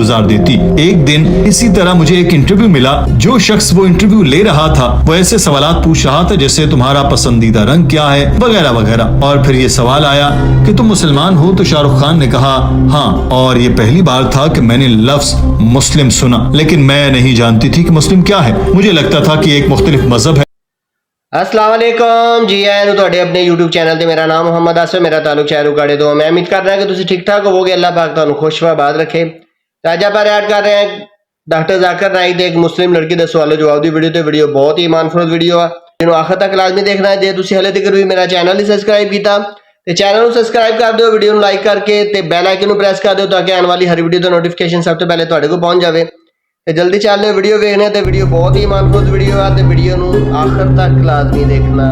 گزار دیتی۔ ایک دن اسی طرح مجھے ایک انٹرویو ملا، جو شخص وہ انٹرویو لے رہا تھا وہ ایسے سوالات پوچھ رہا تھا جیسے تمہارا پسندیدہ رنگ کیا ہے وغیرہ وغیرہ، اور پھر یہ سوال آیا کہ تم مسلمان ہو، تو شاہ رخ خان نے کہا ہاں، اور یہ پہلی بار تھا کہ میں نے لفظ مسلم سنا، لیکن میں نہیں جانتی تھی کہ مسلم کیا ہے، مجھے لگتا تھا کہ ایک مختلف مذہب ہے۔ السلام علیکم جی آئے تھوڑے اپنے یوٹیوب چینل تے میرا نام محمد آصف، میرا تعلق شہرو کاڑے تو میں امید کر رہا ہوں کہ تسی ٹھیک ٹھاک ہوگے، اللہ پاک تانوں خوش و آباد رکھے۔ آج آپ ایڈ کر رہے ہیں ڈاکٹر ذاکر نائک دے ایک مسلم لڑکی دے سوالو جواب دی ویڈیو، تے ویڈیو بہت ہی ایمان فروز ویڈیو ہے جنوں آخر تک لازمی دیکھنا ہے۔ جے تسی ہلے تک بھی میرا چینل نہیں سبسکرائب کیتا تے چینل نوں سبسکرائب کر دیو، ویڈیو نوں لائک کر کے تے بیل آئیکن نوں پریس کر دیو تاکہ آنے والی ہر ویڈیو دا نوٹیفیکیشن سب تو پہلے تواڈے کول پہنچ جاوے۔ تے جلدی چل رہے ویڈیو ویکھنے تے ویڈیو بہت ہی ایمان فروز ویڈیو ہے تے ویڈیو نوں آخر تک لازمی دیکھنا۔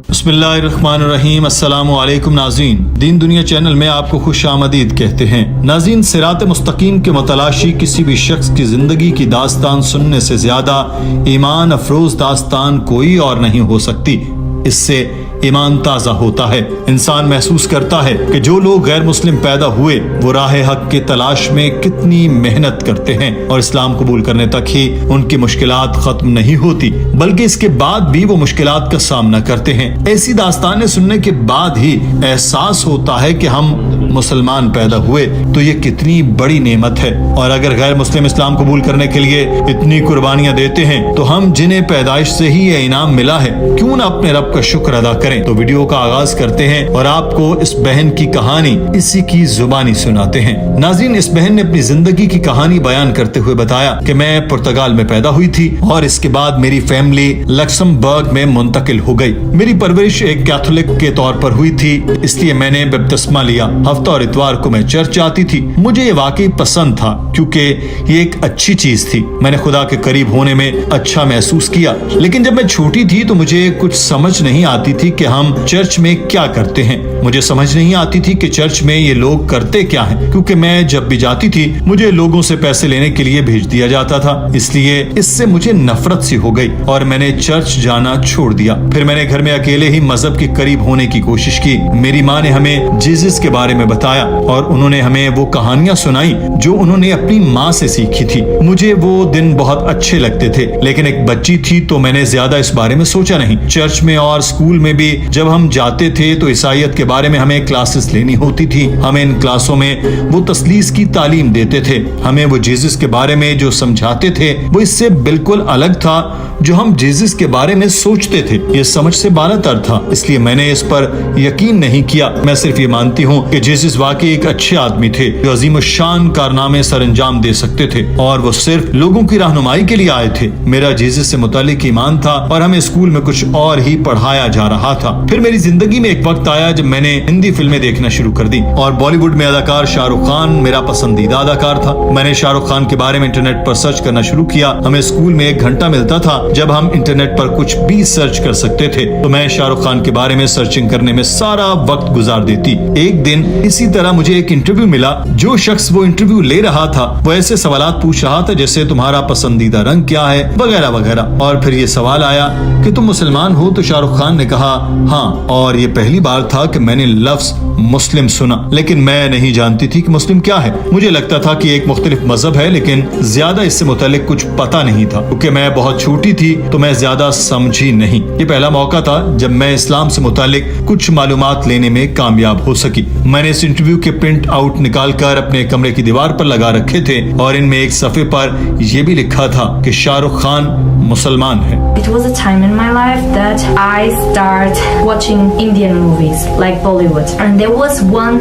بسم اللہ الرحمن الرحیم۔ السلام علیکم ناظرین، دین دنیا چینل میں آپ کو خوش آمدید کہتے ہیں۔ ناظرین، صراط مستقیم کے متلاشی کسی بھی شخص کی زندگی کی داستان سننے سے زیادہ ایمان افروز داستان کوئی اور نہیں ہو سکتی۔ اس سے ایمان تازہ ہوتا ہے، انسان محسوس کرتا ہے کہ جو لوگ غیر مسلم پیدا ہوئے وہ راہ حق کی تلاش میں کتنی محنت کرتے ہیں، اور اسلام قبول کرنے تک ہی ان کی مشکلات ختم نہیں ہوتی بلکہ اس کے بعد بھی وہ مشکلات کا سامنا کرتے ہیں۔ ایسی داستانیں سننے کے بعد ہی احساس ہوتا ہے کہ ہم مسلمان پیدا ہوئے تو یہ کتنی بڑی نعمت ہے، اور اگر غیر مسلم اسلام قبول کرنے کے لیے اتنی قربانیاں دیتے ہیں تو ہم جنہیں پیدائش سے ہی یہ انعام ملا ہے کیوں نہ اپنے رب کا شکر ادا کریں۔ تو ویڈیو کا آغاز کرتے ہیں اور آپ کو اس بہن کی کہانی اسی کی زبانی سناتے ہیں۔ ناظرین، اس بہن نے اپنی زندگی کی کہانی بیان کرتے ہوئے بتایا کہ میں پرتگال میں پیدا ہوئی تھی اور اس کے بعد میری فیملی لکسمبرگ میں منتقل ہو گئی۔ میری پرورش ایک کیتھولک کے طور پر ہوئی تھی، اس لیے میں نے بپتسمہ لیا۔ ہفتہ اور اتوار کو میں چرچ جاتی تھی۔ مجھے یہ واقعی پسند تھا کیونکہ یہ ایک اچھی چیز تھی، میں نے خدا کے قریب ہونے میں اچھا محسوس کیا۔ لیکن جب میں چھوٹی تھی تو مجھے کچھ سمجھ نہیں آتی تھی کہ ہم چرچ میں کیا کرتے ہیں۔ مجھے سمجھ نہیں آتی تھی کہ چرچ میں یہ لوگ کرتے کیا ہیں، کیونکہ میں جب بھی جاتی تھی مجھے لوگوں سے پیسے لینے کے لیے بھیج دیا جاتا تھا، اس لیے اس سے مجھے نفرت سی ہو گئی اور میں نے چرچ جانا چھوڑ دیا۔ پھر میں نے گھر میں اکیلے ہی مذہب کے قریب ہونے کی کوشش کی۔ میری ماں نے ہمیں جیزس کے بارے میں بتایا اور انہوں نے ہمیں وہ کہانیاں سنائی جو انہوں نے اپنی ماں سے سیکھی تھی۔ مجھے وہ دن بہت اچھے لگتے تھے، لیکن ایک بچی تھی تو میں نے زیادہ اس بارے میں سوچا نہیں۔ چرچ میں اور اسکول میں بھی جب ہم جاتے تھے تو عیسائیت کے بارے میں ہمیں کلاسز لینی ہوتی تھی۔ ہمیں ان کلاسوں میں وہ تثلیث کی تعلیم دیتے تھے، ہمیں وہ جیزس کے بارے میں جو سمجھاتے تھے وہ اس سے بالکل الگ تھا جو ہم جیزس کے بارے میں سوچتے تھے۔ یہ سمجھ سے بالاتر تھا، اس لیے میں نے اس پر یقین نہیں کیا۔ میں صرف یہ مانتی ہوں کہ جیزس واقعی ایک اچھے آدمی تھے جو عظیم الشان کارنامے سر انجام دے سکتے تھے، اور وہ صرف لوگوں کی رہنمائی کے لیے آئے تھے۔ میرا جیزس سے متعلق ایمان تھا اور ہمیں اسکول میں کچھ اور ہی پڑھایا جا رہا تھا۔ پھر میری زندگی میں ایک وقت آیا جب میں نے ہندی فلمیں دیکھنا شروع کر دی، اور بالی ووڈ میں اداکار شاہ رخ خان میرا پسندیدہ اداکار تھا۔ میں نے شاہ رخ خان کے بارے میں انٹرنیٹ پر سرچ کرنا شروع کیا۔ ہمیں اسکول میں 1 گھنٹہ ملتا تھا جب ہم انٹرنیٹ پر کچھ بھی سرچ کر سکتے تھے، تو میں شاہ رخ خان کے بارے میں سرچنگ کرنے میں سارا وقت گزار دیتی۔ ایک دن اسی طرح مجھے ایک انٹرویو ملا، جو شخص وہ انٹرویو لے رہا تھا وہ ایسے سوالات پوچھ رہا تھا جیسے تمہارا پسندیدہ رنگ کیا ہے وغیرہ وغیرہ، اور پھر یہ سوال آیا کہ تم مسلمان ہو، تو شاہ رخ خان نے کہا ہاں، اور یہ پہلی بار تھا کہ میں نے لفظ مسلم سنا، لیکن میں نہیں جانتی تھی کہ مسلم کیا ہے۔ مجھے لگتا تھا کہ ایک مختلف مذہب ہے، لیکن زیادہ اس سے متعلق کچھ پتا نہیں تھا کیونکہ میں بہت چھوٹی تھی تو میں زیادہ سمجھی نہیں۔ یہ پہلا موقع تھا جب میں اسلام سے متعلق کچھ معلومات لینے میں کامیاب ہو سکی۔ میں نے اس انٹرویو کے پرنٹ آؤٹ نکال کر اپنے کمرے کی دیوار پر لگا رکھے تھے، اور ان میں ایک صفحے پر یہ بھی لکھا تھا کہ شاہ رخ خان مسلمان ہے۔ It was a time in my life that I started watching Indian movies like Bollywood, and there was one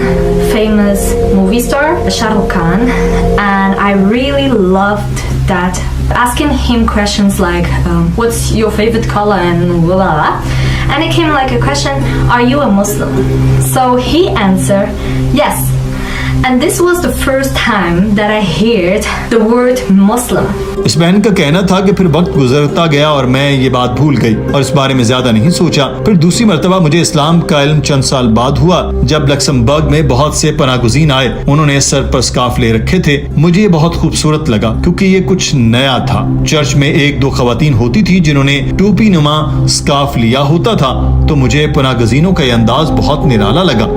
famous movie star, Shah Rukh Khan, and I really loved that. Asking him questions like, what's your favorite color and blah blah blah, and it came like a question, are you a Muslim? So he answered, yes. And this was the first time that I heard the word Muslim. اس بہن کا کہنا تھا کہ پھر وقت گزرتا گیا اور میں یہ بات بھول گئی اور اس بارے میں زیادہ نہیں سوچا۔ پھر دوسری مرتبہ مجھے اسلام کا علم چند سال بعد ہوا جب لکسمبرگ میں بہت سے پناہ گزین آئے، انہوں نے سر پر سکارف لے رکھے تھے۔ مجھے یہ بہت خوبصورت لگا کیونکہ یہ کچھ نیا تھا۔ چرچ میں 1-2 خواتین ہوتی تھی جنہوں نے ٹوپی نما سکارف لیا ہوتا تھا، تو مجھے پناہ گزینوں کا یہ انداز بہت نرالا لگا،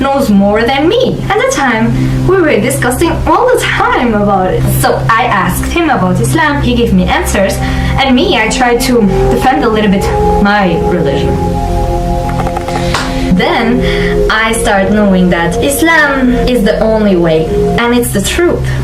Knows more than me. At the time, we were discussing all the time about it. So I asked him about Islam. He gave me answers, and me, I tried to defend a little bit my religion. Then I start knowing that Islam is the only way and it's the truth.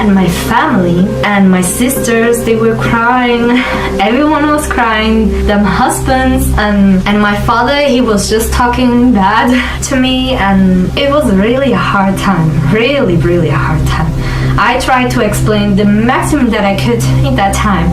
And my family and my sisters, they were crying. Everyone was crying. Them husbands and my father, he was just talking bad to me, and it was really a hard time. Really a hard time. I tried to explain the maximum that I could in that time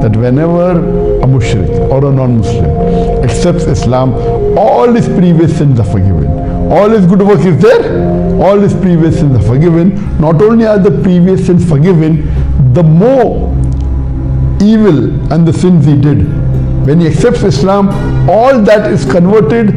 That whenever a mushrik or a non-Muslim accepts Islam, all his previous sins are forgiven. All his good work is there, all his previous sins are forgiven. Not only are the previous sins forgiven, the more evil and the sins he did, when he accepts Islam, all that is converted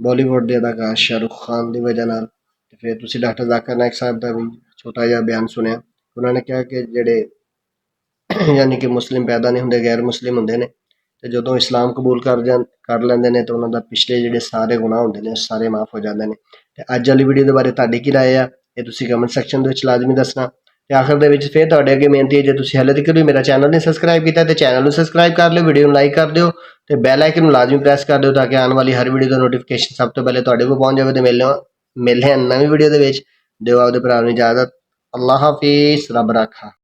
Bollywood ਦੇ ਅਦਾਕਾਰ ਸ਼ਾਹਰੁਖ ਖਾਨ ਦੀ ਵਜ੍ਹਾ ਨਾਲ। ਤੇ ਫਿਰ ਤੁਸੀਂ doctor Zakir ਨਾਇਕ ਸਾਹਿਬ ਦਾ ਵੀ ਛੋਟਾ ਜਿਹਾ ਬਿਆਨ ਸੁਣਿਆ। ਉਹਨਾਂ ਨੇ ਕਿਹਾ ਕਿ ਜਿਹੜੇ ਯਾਨੀ ਕਿ ਮੁਸਲਿਮ ਪੈਦਾ ਨਹੀਂ ਹੁੰਦੇ, ਗੈਰ ਮੁਸਲਿਮ ਹੁੰਦੇ ਨੇ, ਤੇ ਜਦੋਂ ਇਸਲਾਮ ਕਬੂਲ ਕਰ ਲੈਂਦੇ ਨੇ ਤਾਂ ਉਹਨਾਂ ਦਾ ਪਿਛਲੇ ਜਿਹੜੇ ਸਾਰੇ ਗੁਨਾਹ ਹੁੰਦੇ ਨੇ ਸਾਰੇ ਮਾਫ ਹੋ ਜਾਂਦੇ ਨੇ। ਤੇ ਅੱਜ ਵਾਲੀ ਵੀਡੀਓ ਦੇ ਬਾਰੇ ਤੁਹਾਡੀ ਕੀ ਰਾਏ ਆ, ਇਹ ਤੁਸੀਂ ਕਮੈਂਟ ਸੈਕਸ਼ਨ ਦੇ ਵਿੱਚ ਲਾਜ਼ਮੀ ਦੱਸਣਾ। ਤੇ ਆਖਰ ਦੇ ਵਿੱਚ ਫਿਰ ਤੁਹਾਡੇ ਅੱਗੇ ਬੇਨਤੀ ਹੈ, ਜੇ ਤੁਸੀਂ ਹਾਲੇ ਤੱਕ ਵੀ ਮੇਰਾ ਚੈਨਲ ਨਹੀਂ ਸਬਸਕ੍ਰਾਈਬ ਕੀਤਾ ਤੇ ਚੈਨਲ ਨੂੰ ਸਬਸਕ੍ਰਾਈਬ ਕਰ ਲਿਓ, ਵੀਡੀਓ ਨੂੰ ਲਾਈਕ ਕਰ ਦਿਓ ਤੇ ਬੈਲ ਆਈਕਨ ਨੂੰ ਲਾਜ਼ਮੀ ਪ੍ਰੈਸ ਕਰ ਦਿਓ ਤਾਂ ਕਿ ਆਉਣ ਵਾਲੀ ਹਰ ਵੀਡੀਓ ਦਾ ਨੋਟੀਫਿਕੇਸ਼ਨ ਸਭ ਤੋਂ ਪਹਿਲੇ ਤੁਹਾਡੇ ਕੋਲ ਪਹੁੰਚ ਜਾਵੇ। ਤੇ ਮਿਲਦੇ ਹਾਂ ਨਵੀਂ ਵੀਡੀਓ ਦੇ ਵਿੱਚ। ਦਿਓ ਆਪਦੇ ਭਰਾ ਨੂੰ ਇਜਾਜ਼ਤ। ਅੱਲਾਹ ਹਾਫਿਜ਼। ਰੱਬ ਰਾਖਾ।